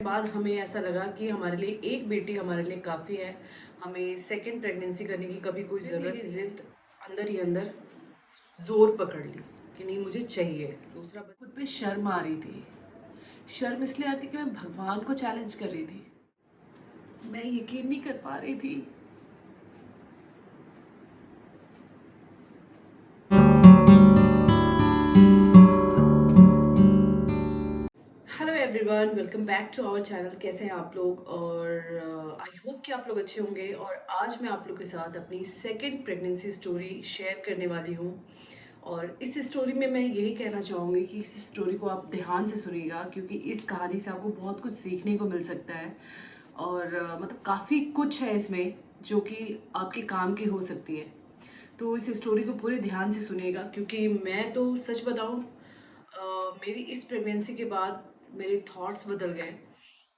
बाद हमें ऐसा लगा कि हमारे लिए एक बेटी हमारे लिए काफ़ी है। हमें सेकंड प्रेगनेंसी करने की कभी कोई ज़रूरत नहीं। ज़िद अंदर ही अंदर ज़ोर पकड़ ली कि नहीं, मुझे चाहिए दूसरा। खुद पे शर्म आ रही थी। शर्म इसलिए आती कि मैं भगवान को चैलेंज कर रही थी। मैं यकीन नहीं कर पा रही थी। Hello everyone, welcome back to our channel. कैसे हैं आप लोग? और आई होप कि आप लोग अच्छे होंगे। और आज मैं आप लोग के साथ अपनी सेकंड प्रेगनेंसी स्टोरी शेयर करने वाली हूँ। और इस स्टोरी में मैं यही कहना चाहूँगी कि इस स्टोरी को आप ध्यान से सुनिएगा, क्योंकि इस कहानी से आपको बहुत कुछ सीखने को मिल सकता है। और मतलब काफ़ी कुछ है इसमें जो कि आपके काम की हो सकती है। तो इस स्टोरी को पूरे ध्यान से सुनिएगा, क्योंकि मैं तो सच बताऊँ, मेरी इस प्रेगनेंसी के बाद मेरे थॉट्स बदल गए।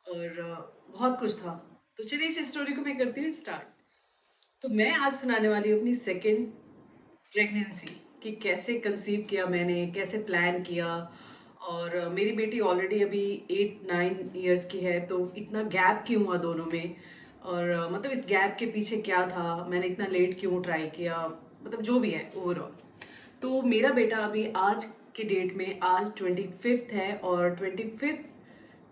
और बहुत कुछ था। तो चलिए इस स्टोरी को मैं करती हूँ स्टार्ट। तो मैं आज सुनाने वाली हूँ अपनी सेकंड प्रेगनेंसी, कि कैसे कंसीव किया मैंने, कैसे प्लान किया। और मेरी बेटी ऑलरेडी अभी 8-9 ईयर्स की है, तो इतना गैप क्यों हुआ दोनों में। और मतलब इस गैप के पीछे क्या था, मैंने इतना लेट क्यों ट्राई किया, मतलब जो भी है ओवरऑल। तो मेरा बेटा अभी आज के डेट में आज 25th है, और 25th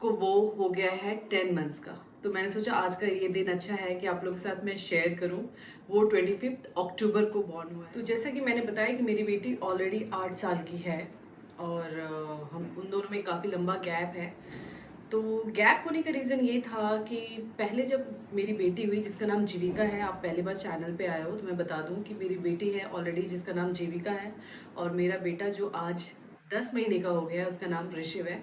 को वो हो गया है 10 मंथ्स का। तो मैंने सोचा आज का ये दिन अच्छा है कि आप लोगों के साथ मैं शेयर करूं। वो 25 अक्टूबर को बॉर्न हुआ है। तो जैसा कि मैंने बताया कि मेरी बेटी ऑलरेडी 8 साल की है। और हम उन दोनों में काफ़ी लंबा गैप है। तो गैप होने का रीज़न ये था कि पहले जब मेरी बेटी हुई, जिसका नाम जीविका है, आप पहली बार चैनल पे आए हो तो मैं बता दूं कि मेरी बेटी है ऑलरेडी जिसका नाम जीविका है। और मेरा बेटा जो आज 10 महीने का हो गया है, उसका नाम ऋषिव है।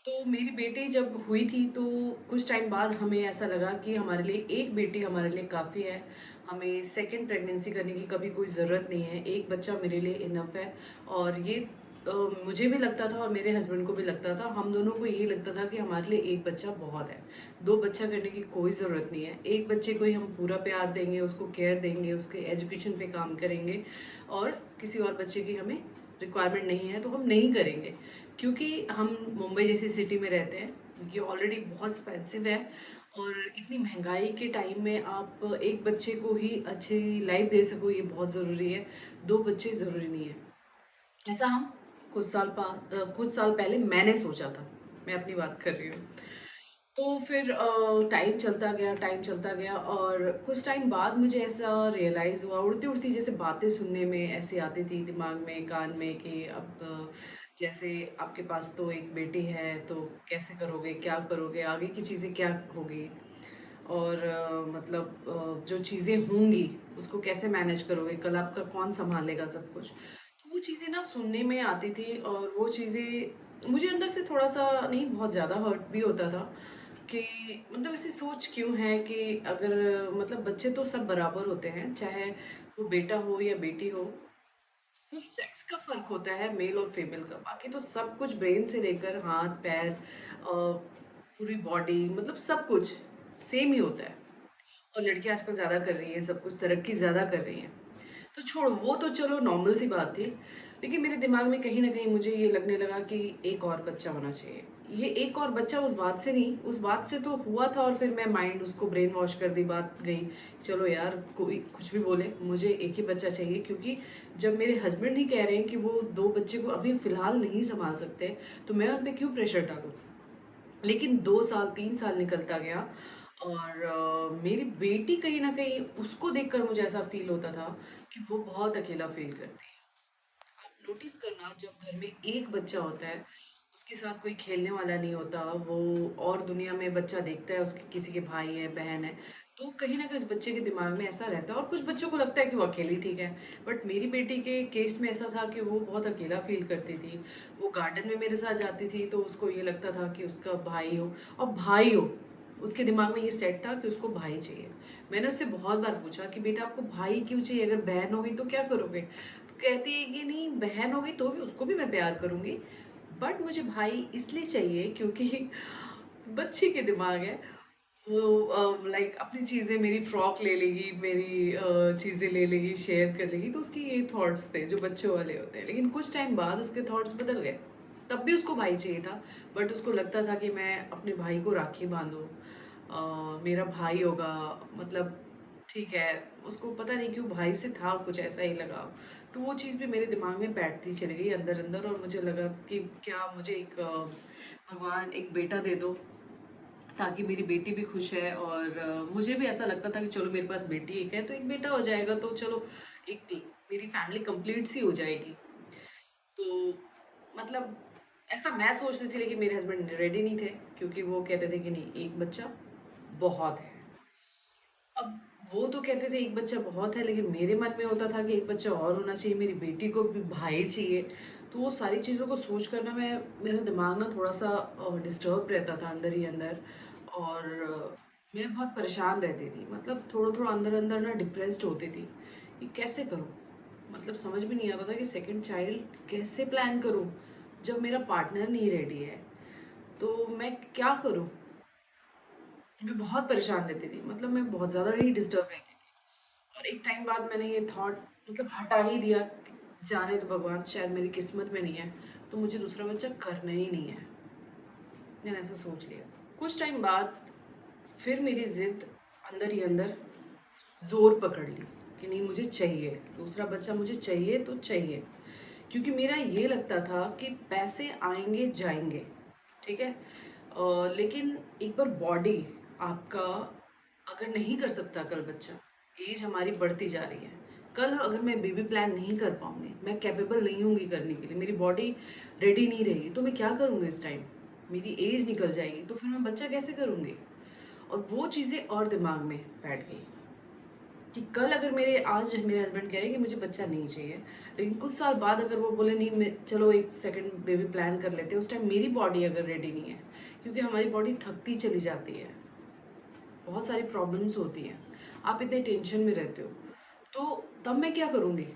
तो मेरी बेटी जब हुई थी तो कुछ टाइम बाद हमें ऐसा लगा कि हमारे लिए एक बेटी हमारे लिए काफ़ी है। हमें सेकंड प्रेगनेंसी करने की कभी कोई ज़रूरत नहीं है, एक बच्चा मेरे लिए इनफ है। और ये मुझे भी लगता था और मेरे हस्बैंड को भी लगता था, हम दोनों को यही लगता था कि हमारे लिए एक बच्चा बहुत है। दो बच्चा करने की कोई ज़रूरत नहीं है। एक बच्चे को ही हम पूरा प्यार देंगे, उसको केयर देंगे, उसके एजुकेशन पे काम करेंगे। और किसी और बच्चे की हमें रिक्वायरमेंट नहीं है तो हम नहीं करेंगे। क्योंकि हम मुंबई जैसी सिटी में रहते हैं, ये ऑलरेडी बहुत एक्सपेंसिव है। और इतनी महंगाई के टाइम में आप एक बच्चे को ही अच्छी लाइफ दे सको, ये बहुत ज़रूरी है। दो बच्चे ज़रूरी नहीं है। ऐसा हम कुछ साल पहले मैंने सोचा था। मैं अपनी बात कर रही हूँ। तो फिर टाइम चलता गया, टाइम चलता गया, और कुछ टाइम बाद मुझे ऐसा रियलाइज़ हुआ, उड़ती उड़ती जैसे बातें सुनने में ऐसी आती थी दिमाग में, कान में, कि अब जैसे आपके पास तो एक बेटी है, तो कैसे करोगे, क्या करोगे, आगे की चीज़ें क्या होगी। और मतलब जो चीज़ें होंगी उसको कैसे मैनेज करोगे, कल आपका कौन संभालेगा सब कुछ। तो वो चीज़ें ना सुनने में आती थी, और वो चीज़ें मुझे अंदर से थोड़ा सा नहीं, बहुत ज़्यादा हर्ट भी होता था कि मतलब ऐसी सोच क्यों है कि अगर मतलब बच्चे तो सब बराबर होते हैं, चाहे वो बेटा हो या बेटी हो। सिर्फ सेक्स का फ़र्क होता है मेल और फीमेल का, बाकी तो सब कुछ ब्रेन से लेकर हाथ पैर, पूरी बॉडी, मतलब सब कुछ सेम ही होता है। और लड़कियां आजकल ज़्यादा कर रही हैं, सब कुछ तरक्की ज़्यादा कर रही हैं। तो छोड़, वो तो चलो नॉर्मल सी बात थी। लेकिन मेरे दिमाग में कहीं ना कहीं मुझे ये लगने लगा कि एक और बच्चा होना चाहिए। ये एक और बच्चा उस बात से नहीं, उस बात से तो हुआ था, और फिर मैं माइंड उसको ब्रेन वॉश कर दी, बात गई। चलो यार, कोई कुछ भी बोले, मुझे एक ही बच्चा चाहिए। क्योंकि जब मेरे हस्बैंड ही कह रहे हैं कि वो दो बच्चे को अभी फ़िलहाल नहीं संभाल सकते, तो मैं उन पर क्यों प्रेशर डालूँ। लेकिन 2 साल 3 साल निकलता गया, और मेरी बेटी कहीं ना कहीं, उसको देखकर मुझे ऐसा फील होता था कि वो बहुत अकेला फील करती है। आप नोटिस करना, जब घर में एक बच्चा होता है, उसके साथ कोई खेलने वाला नहीं होता, वो और दुनिया में बच्चा देखता है, उसके किसी के भाई है, बहन है, तो कहीं ना कहीं उस बच्चे के दिमाग में ऐसा रहता है। और कुछ बच्चों को लगता है कि वो अकेली ठीक है। बट मेरी बेटी के केस में ऐसा था कि वो बहुत अकेला फील करती थी। वो गार्डन में मेरे साथ जाती थी तो उसको ये लगता था कि उसका भाई हो, और भाई हो, उसके दिमाग में ये सेट था कि उसको भाई चाहिए। मैंने उससे बहुत बार पूछा कि बेटा आपको भाई क्यों चाहिए, अगर बहन होगी तो क्या करोगे। तो कहती है कि नहीं, बहन होगी तो भी उसको भी मैं प्यार करूँगी, बट मुझे भाई इसलिए चाहिए क्योंकि बच्ची के दिमाग है। वो लाइक अपनी चीज़ें, मेरी फ्रॉक ले लेगी, मेरी चीज़ें ले लेगी, शेयर कर लेगी, तो उसकी ये थॉट्स थे जो बच्चों वाले होते हैं। लेकिन कुछ टाइम बाद उसके थॉट्स बदल गए। तब भी उसको भाई चाहिए था, बट उसको लगता था कि मैं अपने भाई को राखी बांधूँ, मेरा भाई होगा, मतलब ठीक है। उसको पता नहीं क्यों भाई से था कुछ ऐसा ही लगाव। तो वो चीज़ भी मेरे दिमाग में बैठती चली गई अंदर अंदर, और मुझे लगा कि क्या मुझे एक भगवान एक बेटा दे दो, ताकि मेरी बेटी भी खुश है। और मुझे भी ऐसा लगता था कि चलो मेरे पास बेटी एक है तो एक बेटा हो जाएगा, तो चलो एक मेरी फैमिली कंप्लीट सी हो जाएगी। तो मतलब ऐसा मैं सोच रही थी, लेकिन मेरे हस्बैंड रेडी नहीं थे, क्योंकि वो कहते थे कि नहीं, एक बच्चा बहुत है। अब वो तो कहते थे एक बच्चा बहुत है, लेकिन मेरे मन में होता था कि एक बच्चा और होना चाहिए, मेरी बेटी को भी भाई चाहिए। तो वो सारी चीज़ों को सोच कर ना मैं, मेरा दिमाग ना थोड़ा सा डिस्टर्ब रहता था अंदर ही अंदर। और मैं बहुत परेशान रहती थी, मतलब थोड़ा थोड़ा अंदर अंदर ना डिप्रेस्ड होती थी कि कैसे करूँ। मतलब समझ में नहीं आता था कि सेकंड चाइल्ड कैसे प्लान करूँ जब मेरा पार्टनर नहीं रेडी है। तो मैं क्या करूँ, मैं बहुत परेशान रहती थी, मतलब मैं बहुत ज़्यादा ही डिस्टर्ब रहती थी। और एक टाइम बाद मैंने ये थॉट मतलब हटा ही दिया कि जाने तो भगवान, शायद मेरी किस्मत में नहीं है, तो मुझे दूसरा बच्चा करना ही नहीं है। मैंने ऐसा सोच लिया। कुछ टाइम बाद फिर मेरी ज़िद अंदर ही अंदर ज़ोर पकड़ ली कि नहीं, मुझे चाहिए दूसरा बच्चा, मुझे चाहिए तो चाहिए। क्योंकि मेरा ये लगता था कि पैसे आएंगे जाएंगे, ठीक है, लेकिन एक बार बॉडी आपका अगर नहीं कर सकता कल बच्चा, एज हमारी बढ़ती जा रही है, कल अगर मैं बेबी प्लान नहीं कर पाऊंगी, मैं कैपेबल नहीं होंगी करने के लिए, मेरी बॉडी रेडी नहीं रहेगी, तो मैं क्या करूँगी इस टाइम, मेरी एज निकल जाएगी, तो फिर मैं बच्चा कैसे करूँगी। और वो चीज़ें और दिमाग में बैठ गई कि कल अगर मेरे, आज मेरे हस्बैंड कह रहे हैं कि मुझे बच्चा नहीं चाहिए, लेकिन कुछ साल बाद अगर वो बोले नहीं, मैं चलो एक सेकंड बेबी प्लान कर लेते हैं, उस टाइम मेरी बॉडी अगर रेडी नहीं है, क्योंकि हमारी बॉडी थकती चली जाती है, बहुत सारी प्रॉब्लम्स होती हैं, आप इतने टेंशन में रहते हो, तो तब मैं क्या करूँगी।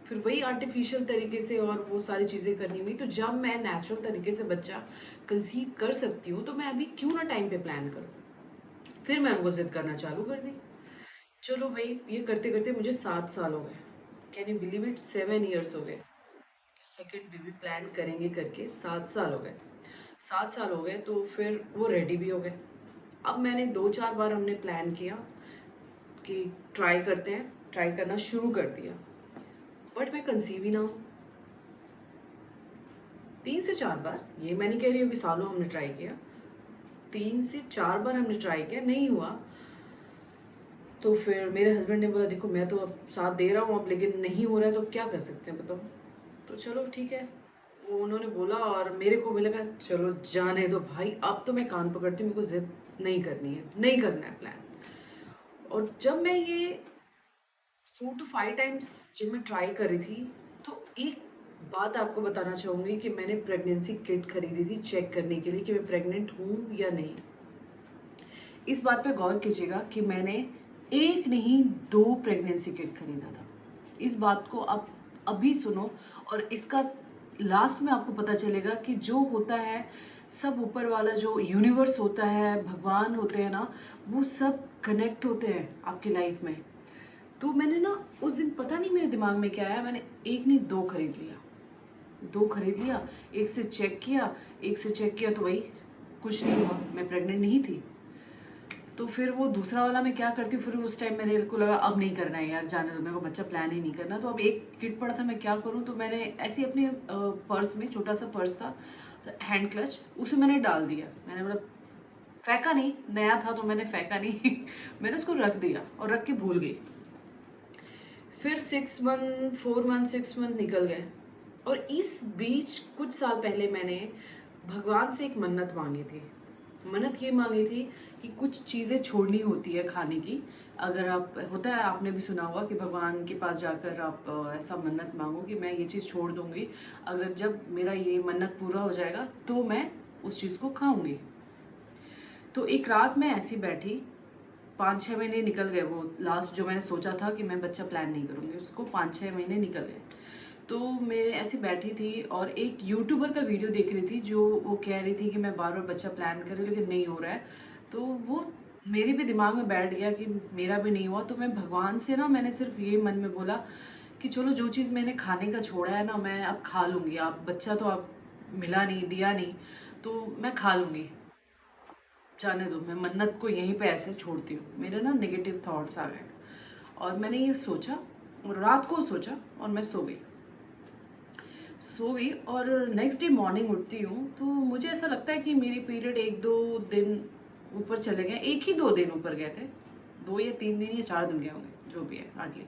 फिर वही आर्टिफिशियल तरीके से और वो सारी चीज़ें करनी हुई। तो जब मैं नेचुरल तरीके से बच्चा कंसीव कर सकती हूँ, तो मैं अभी क्यों ना टाइम पे प्लान करूँ। फिर मैं उनको जिद करना चालू कर दी। चलो भाई, ये करते करते मुझे 7 साल हो गए। Can you believe it, 7 years हो गए सेकेंड बेबी प्लान करेंगे करके, 7 साल हो गए। 7 साल हो गए तो फिर वो रेडी भी हो गए। अब मैंने 2-4 बार हमने प्लान किया कि ट्राई करते हैं, ट्राई करना शुरू कर दिया, बट मैं कंसीव ही ना हूँ। 3 से 4 बार, ये मैं नहीं कह रही हूँ कि सालों हमने ट्राई किया, 3 से 4 बार हमने ट्राई किया, नहीं हुआ। तो फिर मेरे हस्बैंड ने बोला देखो मैं तो अब साथ दे रहा हूँ अब, लेकिन नहीं हो रहा है तो क्या कर सकते हैं बताओ। तो चलो ठीक है, वो उन्होंने बोला, और मेरे को भी लगा चलो जाने दो भाई, अब तो मैं कान पकड़ती हूँ, मेरे को जिद नहीं करनी है, नहीं करना है प्लान। और जब मैं ये 4 to 5 टाइम्स जब मैं ट्राई कर रही थी, तो एक बात आपको बताना चाहूँगी कि मैंने प्रेगनेंसी किट खरीदी थी चेक करने के लिए कि मैं प्रेग्नेंट हूँ या नहीं। इस बात पे गौर कीजिएगा कि मैंने एक नहीं 2 प्रेगनेंसी किट खरीदा था। इस बात को आप अभी सुनो, और इसका लास्ट में आपको पता चलेगा कि जो होता है सब ऊपर वाला, जो यूनिवर्स होता है, भगवान होते हैं ना, वो सब कनेक्ट होते हैं आपकी लाइफ में। तो मैंने ना उस दिन पता नहीं मेरे दिमाग में क्या आया, मैंने एक नहीं 2 खरीद लिया। 2 खरीद लिया, एक से चेक किया तो वही कुछ नहीं हुआ, मैं प्रेग्नेंट नहीं थी। तो फिर वो दूसरा वाला मैं क्या करती हूँ, फिर उस टाइम मेरे को लगा अब नहीं करना है यार, जाने दो, मेरे को बच्चा प्लान ही नहीं करना। तो अब एक किट पड़ा था, मैं क्या करूँ, तो मैंने ऐसे ही अपने पर्स में, छोटा सा पर्स था, तो हैंड क्लच उसमें मैंने डाल दिया। मैंने मतलब फेंका नहीं, नया था तो मैंने फेंका नहीं मैंने उसको रख दिया और रख के भूल गई। फिर 6 मंथ 4 मंथ 6 मंथ निकल गए, और इस बीच कुछ साल पहले मैंने भगवान से एक मन्नत मांगी थी। मन्नत ये मांगी थी कि कुछ चीज़ें छोड़नी होती है खाने की। अगर आप, होता है आपने भी सुना होगा कि भगवान के पास जाकर आप ऐसा मन्नत मांगो कि मैं ये चीज़ छोड़ दूंगी, अगर जब मेरा ये मन्नत पूरा हो जाएगा तो मैं उस चीज़ को खाऊंगी। तो एक रात मैं ऐसी बैठी, 5-6 महीने निकल गए, वो लास्ट जो मैंने सोचा था कि मैं बच्चा प्लान नहीं करूँगी, उसको 5-6 महीने निकल गए। तो मैं ऐसी बैठी थी और एक यूट्यूबर का वीडियो देख रही थी, जो वो कह रही थी कि मैं बार बार बच्चा प्लान कर रही हूँ लेकिन नहीं हो रहा है। तो वो मेरे भी दिमाग में बैठ गया कि मेरा भी नहीं हुआ। तो मैं भगवान से ना, मैंने सिर्फ ये मन में बोला कि चलो जो चीज़ मैंने खाने का छोड़ा है ना, मैं अब खा लूँगी, आप बच्चा तो आप मिला नहीं, दिया नहीं, तो मैं खा लूँगी, जाने दो, मैं मन्नत को यहीं पे ऐसे छोड़ती हूँ। मेरे ना नेगेटिव थॉट्स आ गए और मैंने ये सोचा, और रात को सोचा, और मैं सो गई। और नेक्स्ट डे मॉर्निंग उठती हूँ तो मुझे ऐसा लगता है कि मेरे पीरियड 1-2 दिन ऊपर चले गए, 1 ही 2 दिन ऊपर गए थे, 2 या 3 दिन या 4 दिन गए होंगे, जो भी है हार्डली।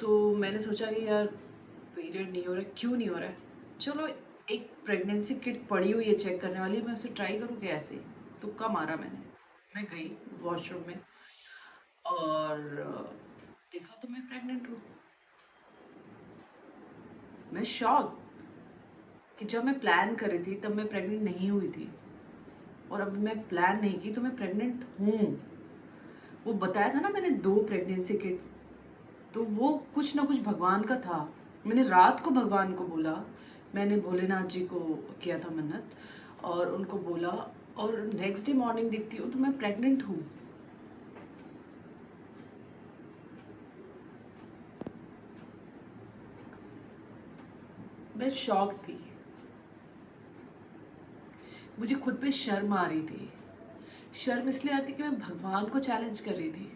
तो मैंने सोचा कि यार पीरियड नहीं हो रहा है, क्यों नहीं हो रहा है, चलो एक प्रेगनेंसी किट पड़ी हुई है चेक करने वाली, मैं उसे ट्राई करूँ क्या, ऐसे ही तुक्का मारा मैंने। मैं गई वॉशरूम में और देखा तो मैं प्रेग्नेंट हूँ। मैं शॉक कि जब मैं प्लान कर रही थी तब मैं प्रेग्नेंट नहीं हुई थी, और अब मैं प्लान नहीं की तो मैं प्रेग्नेंट हूँ। वो बताया था ना मैंने 2 प्रेगनेंसी किट, तो वो कुछ ना कुछ भगवान का था। मैंने रात को भगवान को बोला, मैंने भोलेनाथ जी को किया था मन्नत, और उनको बोला, और नेक्स्ट डे मॉर्निंग देखती हूँ तो मैं प्रेग्नेंट हूँ। मैं शॉक थी, मुझे खुद पे शर्म आ रही थी। शर्म इसलिए आती कि मैं भगवान को चैलेंज कर रही थी,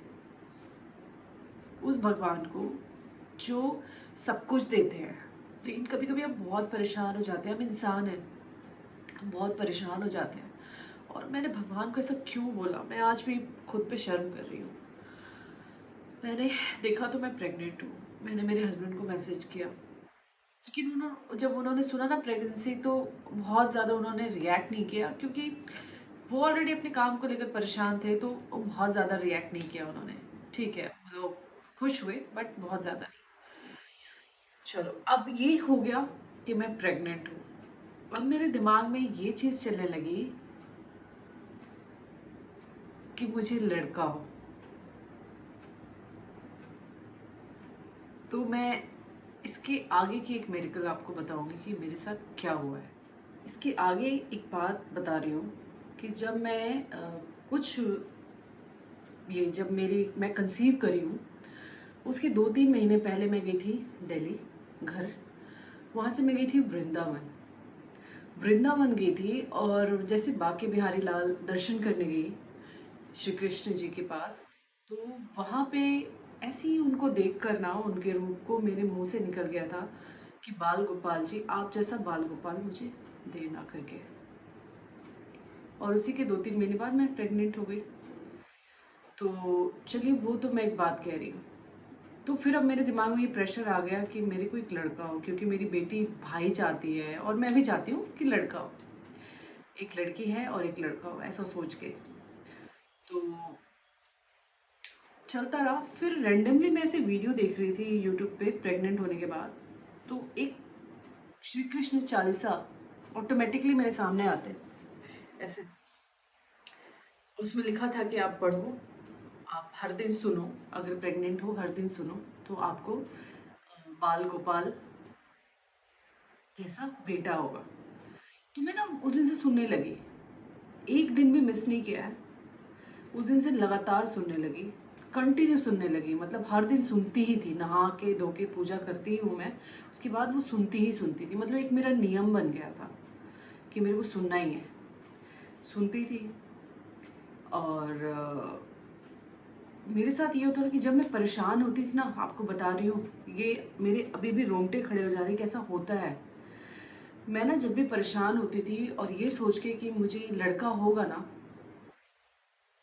उस भगवान को जो सब कुछ देते हैं। लेकिन कभी कभी हम बहुत परेशान हो जाते हैं, हम इंसान हैं, हम बहुत परेशान हो जाते हैं, और मैंने भगवान को ऐसा क्यों बोला, मैं आज भी खुद पे शर्म कर रही हूँ। मैंने देखा तो मैं प्रेग्नेंट हूँ, मैंने मेरे हस्बैंड को मैसेज किया, लेकिन जब उन्होंने सुना ना प्रेगनेंसी, तो बहुत ज़्यादा उन्होंने रिएक्ट नहीं किया, क्योंकि वो ऑलरेडी अपने काम को लेकर परेशान थे, तो वो बहुत ज़्यादा रिएक्ट नहीं किया उन्होंने। ठीक है, वो लोग खुश हुए बट बहुत ज़्यादा नहीं। चलो, अब ये हो गया कि मैं प्रेग्नेंट हूँ। अब मेरे दिमाग में ये चीज़ चलने लगी कि मुझे लड़का हो। तो मैं इसके आगे की एक मेरेकल आपको बताऊंगी कि मेरे साथ क्या हुआ है। इसके आगे एक बात बता रही हूँ कि जब मैं कुछ ये जब मेरी मैं कंसीव करी हूँ, उसके 2-3 महीने पहले मैं गई थी दिल्ली घर। वहाँ से मैं गई थी वृंदावन। वृंदावन गई थी, और जैसे बाके बिहारी लाल दर्शन करने गई श्री कृष्ण जी के पास, तो वहाँ पे ऐसे ही उनको देख कर ना, उनके रूप को मेरे मुंह से निकल गया था कि बाल गोपाल जी, आप जैसा बाल गोपाल मुझे देना करके। और उसी के 2-3 महीने बाद मैं प्रेग्नेंट हो गई। तो चलिए, वो तो मैं एक बात कह रही हूँ। तो फिर अब मेरे दिमाग में ये प्रेशर आ गया कि मेरे को एक लड़का हो, क्योंकि मेरी बेटी भाई चाहती है और मैं भी चाहती हूँ कि लड़का हो। एक लड़की है और एक लड़का हो, ऐसा सोच के तो चलता रहा। फिर रैंडमली मैं ऐसे वीडियो देख रही थी यूट्यूब पे प्रेग्नेंट होने के बाद, तो एक श्री कृष्ण चालीसा ऑटोमेटिकली मेरे सामने आते ऐसे। उसमें लिखा था कि आप पढ़ो, आप हर दिन सुनो, अगर प्रेग्नेंट हो हर दिन सुनो, तो आपको बाल गोपाल जैसा बेटा होगा। तो मैं ना उस दिन से सुनने लगी, एक दिन भी मिस नहीं किया है। उस दिन से लगातार सुनने लगी, कंटिन्यू सुनने लगी, मतलब हर दिन सुनती ही थी, नहा के धो के पूजा करती ही हूँ मैं, उसके बाद वो सुनती ही सुनती थी, मतलब एक मेरा नियम बन गया था कि मेरे को सुनना ही है। सुनती थी। और मेरे साथ ये होता था कि जब मैं परेशान होती थी ना, आपको बता रही हूँ, ये मेरे अभी भी रोंगटे खड़े हो जा रहे हैं कि ऐसा होता है। मैं ना जब भी परेशान होती थी और ये सोच के कि मुझे लड़का होगा ना,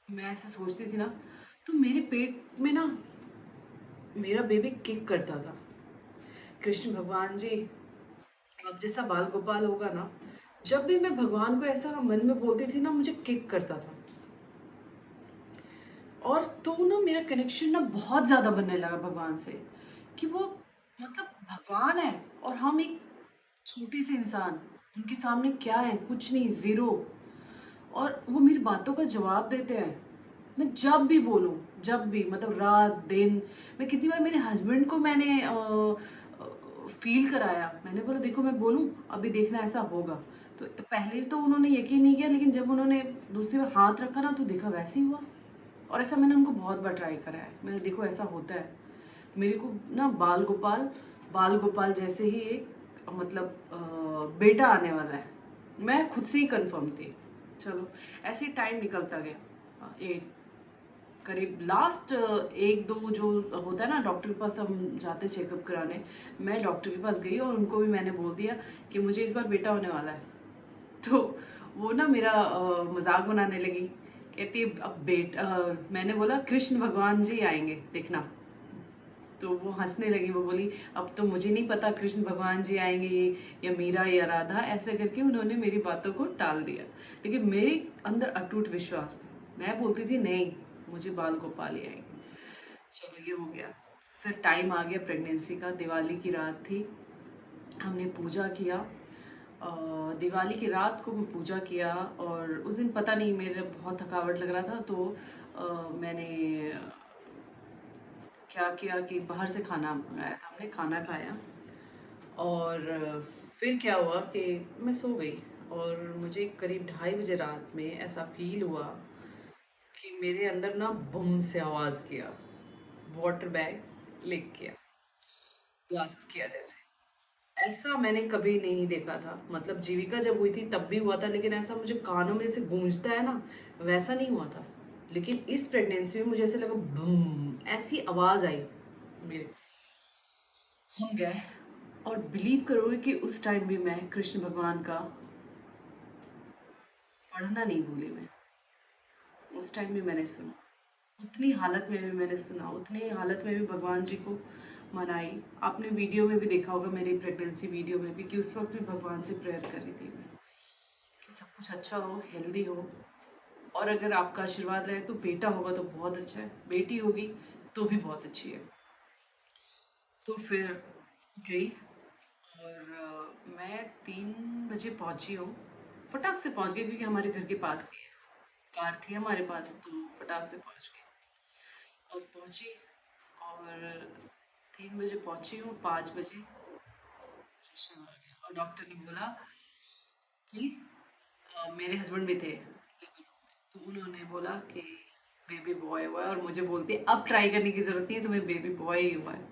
मैं ऐसे सोचती थी ना, तो मेरे पेट में ना मेरा बेबी किक करता था, कृष्ण भगवान जी आप जैसा बाल गोपाल होगा ना। जब भी मैं भगवान को ऐसा मन में बोलती थी ना, मुझे किक करता था। और तो ना मेरा कनेक्शन ना बहुत ज़्यादा बनने लगा भगवान से, कि वो मतलब भगवान है और हम एक छोटे से इंसान, उनके सामने क्या है, कुछ नहीं, ज़ीरो। और वो मेरी बातों का जवाब देते हैं। मैं जब भी बोलूँ, जब भी, मतलब रात दिन, मैं कितनी बार मेरे हस्बैंड को मैंने फील कराया, मैंने बोला देखो मैं बोलूँ, अभी देखना ऐसा होगा। तो पहले तो उन्होंने यकीन नहीं किया, लेकिन जब उन्होंने दूसरी बार हाथ रखा ना, तो देखा वैसे ही हुआ। और ऐसा मैंने उनको बहुत बार ट्राई करा है, मैंने देखो ऐसा होता है। मेरे को ना बाल गोपाल जैसे ही एक मतलब बेटा आने वाला है। मैं खुद से ही कंफर्म थी। चलो ऐसे ही टाइम निकलता गया। एक करीब लास्ट एक दो जो होता है ना, डॉक्टर के पास हम जाते चेकअप कराने, मैं डॉक्टर के पास गई और उनको भी मैंने बोल दिया कि मुझे इस बार बेटा होने वाला है। तो वो ना मेरा मजाक बनाने लगी, कहती अब मैंने बोला कृष्ण भगवान जी आएंगे देखना। तो वो हंसने लगी, वो बोली अब तो मुझे नहीं पता कृष्ण भगवान जी आएंगे या मीरा या राधा, ऐसे करके उन्होंने मेरी बातों को टाल दिया। लेकिन मेरे अंदर अटूट विश्वास था। मैं बोलती थी नहीं, मुझे बाल गोपाल ही आएंगे। चलो ये हो गया। फिर टाइम आ गया प्रेगनेंसी का। दिवाली की रात थी, हमने पूजा किया। दिवाली की रात को मैं पूजा किया और उस दिन पता नहीं मेरे बहुत थकावट लग रहा था, तो मैंने क्या किया कि बाहर से खाना मंगाया था, हमने खाना खाया। और फिर क्या हुआ कि मैं सो गई और मुझे करीब 2:30 बजे रात में ऐसा फील हुआ कि मेरे अंदर ना बम से आवाज़ किया, वाटर बैग लीक किया, ब्लास्ट किया जैसे। ऐसा मैंने कभी नहीं देखा था। मतलब जीविका जब हुई थी तब भी हुआ था, लेकिन ऐसा मुझे कानों में जैसे गूंजता है ना, वैसा नहीं हुआ था। लेकिन इस प्रेगनेंसी में मुझे ऐसे लगा बूम, ऐसी आवाज़ आई मेरे। हम गए और बिलीव करोगे कि उस टाइम भी मैं कृष्ण भगवान का पढ़ना नहीं भूली। मैं उस टाइम भी मैंने सुना, उतनी हालत में भी मैंने सुना, उतनी हालत में भी भगवान जी को मनाई। आपने वीडियो में भी देखा होगा, मेरी प्रेगनेंसी वीडियो में भी, कि उस वक्त भी भगवान से प्रेयर कर रही थी मैं कि सब कुछ अच्छा हो, हेल्दी हो। और अगर आपका आशीर्वाद रहे तो बेटा होगा तो बहुत अच्छा है, बेटी होगी तो भी बहुत अच्छी है। तो फिर गई और मैं 3 बजे पहुंची हूँ। फटाक से पहुंच गई क्योंकि हमारे घर के पास ही है, कार थी हमारे पास, तो फटाक से पहुंच गई। और पहुंची और 3 बजे पहुंची हूँ, 5 बजे रिश्ता आ गया और डॉक्टर ने बोला कि मेरे हस्बैंड भी थे लेबर रूम में, तो उन्होंने बोला कि बेबी बॉय हुआ है। और मुझे बोलती है अब ट्राई करने की ज़रूरत नहीं है, तुम्हें बेबी बॉय ही हुआ है।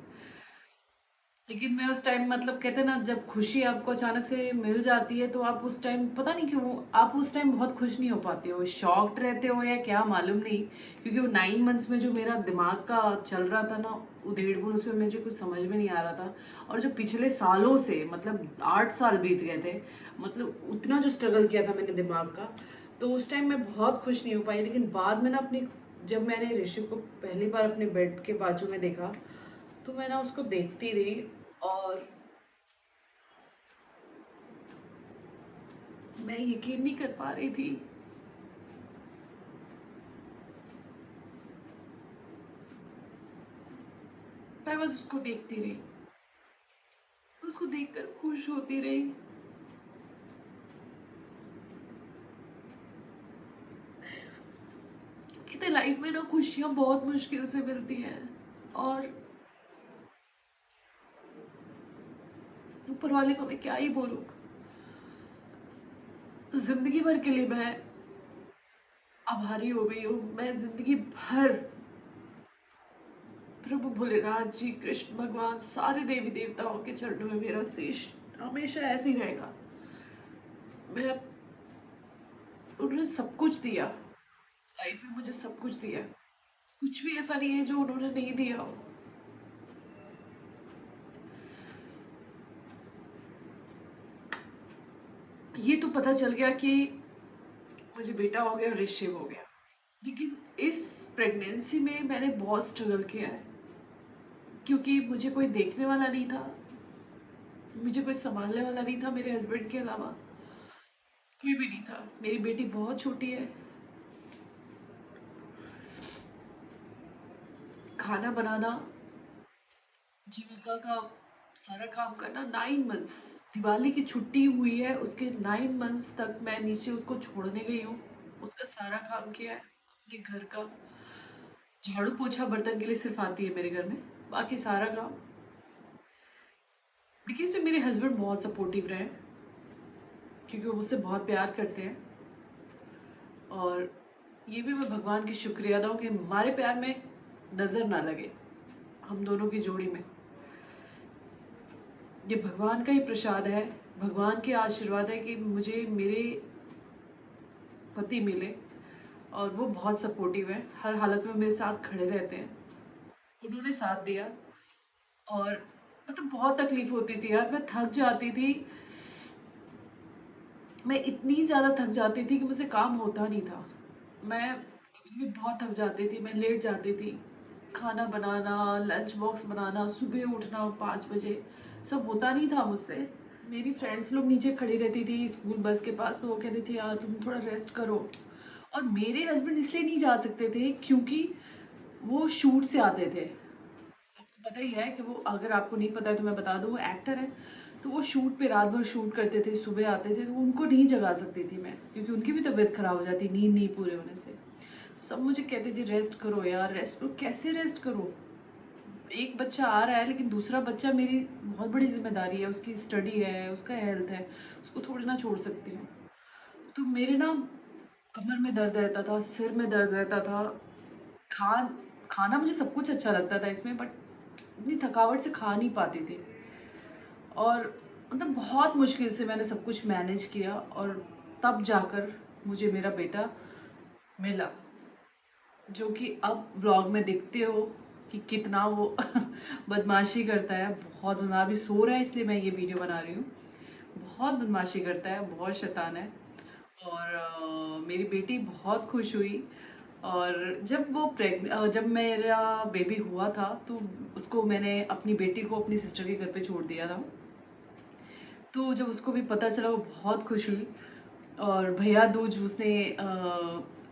लेकिन मैं उस टाइम, मतलब कहते हैं ना, जब खुशी आपको अचानक से मिल जाती है तो आप उस टाइम पता नहीं क्यों आप उस टाइम बहुत खुश नहीं हो पाते हो, शॉक्ड रहते हो या क्या मालूम नहीं। क्योंकि वो 9 मंथ्स में जो मेरा दिमाग का चल रहा था ना उधेड़ बुन, उसमें मुझे कुछ समझ में नहीं आ रहा था। और जो पिछले सालों से, मतलब 8 साल बीत गए थे, मतलब उतना जो स्ट्रगल किया था मैंने दिमाग का, तो उस टाइम मैं बहुत खुश नहीं हो पाई। लेकिन बाद में ना अपनी, जब मैंने ऋषि को पहली बार अपने बेड के बाजू में देखा, तो मैं ना उसको देखती रही और मैं यकीन नहीं कर पा रही थी। मैं बस उसको देखती रही, उसको देखकर खुश होती रही। कहते लाइफ में ना खुशियाँ बहुत मुश्किल से मिलती हैं, और ऊपर वाले को मैं क्या ही बोलूँ। जिंदगी भर के लिए मैं आभारी हो गई हूँ। मैं जिंदगी भर प्रभु भोलेनाथ जी, कृष्ण भगवान, सारे देवी देवताओं के चरणों में मेरा शीश हमेशा ऐसे ही रहेगा। मैं, उन्होंने सब कुछ दिया, लाइफ में मुझे सब कुछ दिया, कुछ भी ऐसा नहीं है जो उन्होंने नहीं दिया हो। ये तो पता चल गया कि मुझे बेटा हो गया और ऋषिव हो गया। लेकिन इस प्रेगनेंसी में मैंने बहुत स्ट्रगल किया है, क्योंकि मुझे कोई देखने वाला नहीं था, मुझे कोई संभालने वाला नहीं था मेरे हस्बैंड के अलावा, कोई भी नहीं था। मेरी बेटी बहुत छोटी है। खाना बनाना, जीविका का सारा काम करना, 9 मंथ्स, दिवाली की छुट्टी हुई है उसके 9 मंथ्स तक मैं नीचे उसको छोड़ने गई हूँ। उसका सारा काम किया है, अपने घर का झाड़ू पोछा बर्तन के लिए सिर्फ आती है मेरे घर में, बाकी सारा काम। देखिए इसमें मेरे हस्बैंड बहुत सपोर्टिव रहे, क्योंकि वो मुझसे बहुत प्यार करते हैं। और ये भी मैं भगवान की शुक्रिया अदा हूँ कि हमारे प्यार में नज़र ना लगे, हम दोनों की जोड़ी में। ये भगवान का ही प्रसाद है, भगवान के आशीर्वाद है कि मुझे मेरे पति मिले और वो बहुत सपोर्टिव है, हर हालत में मेरे साथ खड़े रहते हैं। उन्होंने साथ दिया और मतलब बहुत तकलीफ होती थी यार, मैं थक जाती थी, मैं इतनी ज़्यादा थक जाती थी कि मुझसे काम होता नहीं था। मैं कभी भी बहुत थक जाती थी, मैं लेट जाती थी। खाना बनाना, लंच बॉक्स बनाना, सुबह उठना 5 बजे, सब होता नहीं था मुझसे। मेरी फ्रेंड्स लोग नीचे खड़ी रहती थी स्कूल बस के पास, तो वो कहती थी यार तुम थोड़ा रेस्ट करो। और मेरे हस्बैंड इसलिए नहीं जा सकते थे क्योंकि वो शूट से आते थे। आपको पता ही है कि वो, अगर आपको नहीं पता है तो मैं बता दूँ, वो एक्टर है। तो वो शूट पे रात भर शूट करते थे, सुबह आते थे, तो उनको नहीं जगा सकती थी मैं, क्योंकि उनकी भी तबीयत खराब हो जाती, नींद नहीं पूरे होने से। तो सब मुझे कहते थे रेस्ट करो यार, रेस्ट करो। कैसे रेस्ट करो? एक बच्चा आ रहा है, लेकिन दूसरा बच्चा मेरी बहुत बड़ी जिम्मेदारी है, उसकी स्टडी है, उसका हेल्थ है, उसको थोड़ी ना छोड़ सकती हूँ। तो मेरे ना कमर में दर्द रहता था, सिर में दर्द रहता था। खान खाना मुझे सब कुछ अच्छा लगता था इसमें, बट इतनी थकावट से खा नहीं पाती थी। और मतलब बहुत मुश्किल से मैंने सब कुछ मैनेज किया और तब जाकर मुझे मेरा बेटा मिला, जो कि अब व्लॉग में देखते हो कि कितना वो बदमाशी करता है। बहुत अभी सो रहा है इसलिए मैं ये वीडियो बना रही हूँ। बहुत बदमाशी करता है, बहुत शैतान है। और मेरी बेटी बहुत खुश हुई। और जब मेरा बेबी हुआ था तो उसको मैंने, अपनी बेटी को अपनी सिस्टर के घर पे छोड़ दिया था। तो जब उसको भी पता चला वो बहुत खुश हुई। और भैया दूज उसने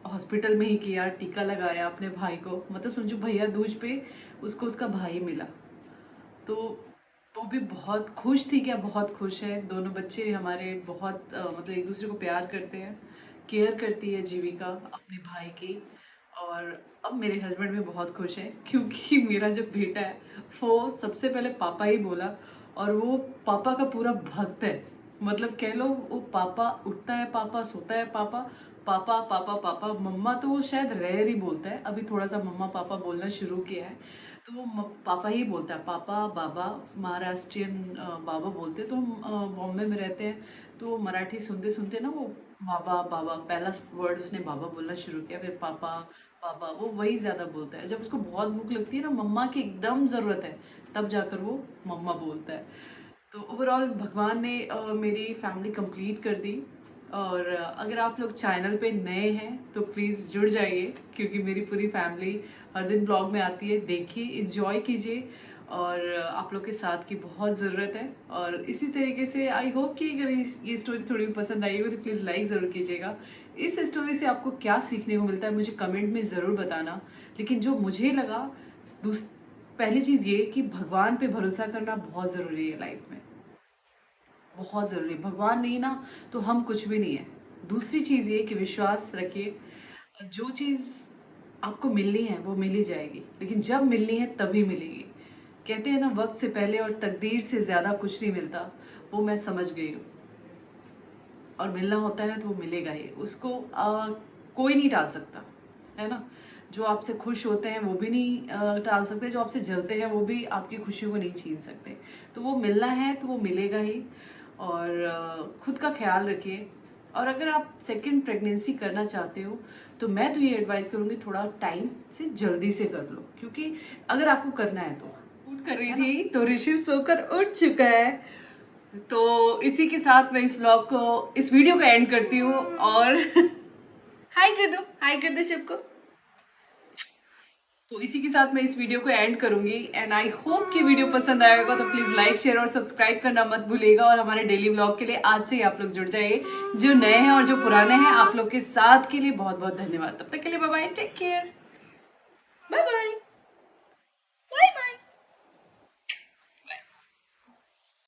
हॉस्पिटल में ही किया, टीका लगाया अपने भाई को, मतलब समझो भैया दूज पे उसको उसका भाई मिला। तो वो भी बहुत खुश थी, क्या बहुत खुश है। दोनों बच्चे हमारे बहुत मतलब एक दूसरे को प्यार करते हैं। केयर करती है जीविका अपने भाई की। और अब मेरे हस्बैंड भी बहुत खुश हैं क्योंकि मेरा जो बेटा है वो सबसे पहले पापा ही बोला। और वो पापा का पूरा भक्त है, मतलब कह लो वो पापा उठता है, पापा सोता है, पापा पापा पापा पापा। मम्मा तो वो शायद रेयर ही बोलता है, अभी थोड़ा सा मम्मा पापा बोलना शुरू किया है। तो वो पापा ही बोलता है, पापा बाबा। महाराष्ट्रियन बाबा बोलते हैं, तो हम बॉम्बे में रहते हैं, तो मराठी सुनते सुनते ना वो बाबा बाबा, पहला वर्ड उसने बाबा बोलना शुरू किया, फिर पापा पापा, वो वही ज़्यादा बोलता है। जब उसको बहुत भूख लगती है ना, मम्मा की एकदम ज़रूरत है, तब जाकर वो मम्मा बोलता है। तो ओवरऑल भगवान ने मेरी फैमिली कंप्लीट कर दी। और अगर आप लोग चैनल पे नए हैं तो प्लीज़ जुड़ जाइए, क्योंकि मेरी पूरी फैमिली हर दिन ब्लॉग में आती है। देखिए, इंजॉय कीजिए, और आप लोग के साथ की बहुत ज़रूरत है। और इसी तरीके से आई होप कि अगर ये स्टोरी थोड़ी भी पसंद आई हो तो प्लीज़ लाइक ज़रूर कीजिएगा। इस स्टोरी से आपको क्या सीखने को मिलता है मुझे कमेंट में ज़रूर बताना। लेकिन जो मुझे लगा, पहली चीज़ ये कि भगवान पे भरोसा करना बहुत ज़रूरी है लाइफ में, बहुत ज़रूरी है। भगवान नहीं ना तो हम कुछ भी नहीं है। दूसरी चीज़ ये कि विश्वास रखिए, जो चीज़ आपको मिलनी है वो मिल ही जाएगी, लेकिन जब मिलनी है तभी मिलेगी। कहते हैं ना, वक्त से पहले और तकदीर से ज़्यादा कुछ नहीं मिलता। वो मैं समझ गई हूँ। और मिलना होता है तो वो मिलेगा ही, उसको कोई नहीं टाल सकता, है ना। जो आपसे खुश होते हैं वो भी नहीं टाल सकते, जो आपसे जलते हैं वो भी आपकी खुशियों को नहीं छीन सकते। तो वो मिलना है तो वो मिलेगा ही। और खुद का ख्याल रखिए। और अगर आप सेकंड प्रेगनेंसी करना चाहते हो तो मैं तो ये एडवाइस करूँगी, थोड़ा टाइम से जल्दी से कर लो, क्योंकि अगर आपको करना है तो। शूट कर रही थी तो ऋषि सोकर उठ चुका है। तो इसी के साथ मैं इस व्लॉग को, इस वीडियो को एंड करती हूँ। और हाय कर दो, हाय कर दो सबको। तो इसी के साथ मैं इस वीडियो को एंड करूंगी। एंड आई होप कि वीडियो पसंद आएगा, तो प्लीज लाइक शेयर और सब्सक्राइब करना मत भूलिएगा। और हमारे डेली व्लॉग के लिए आज से ही आप लोग जुड़ जाइए, जो नए हैं और जो पुराने हैं, आप लोग के साथ के लिए बहुत बहुत धन्यवाद। तब तक के लिए बाय बाय, टेक केयर।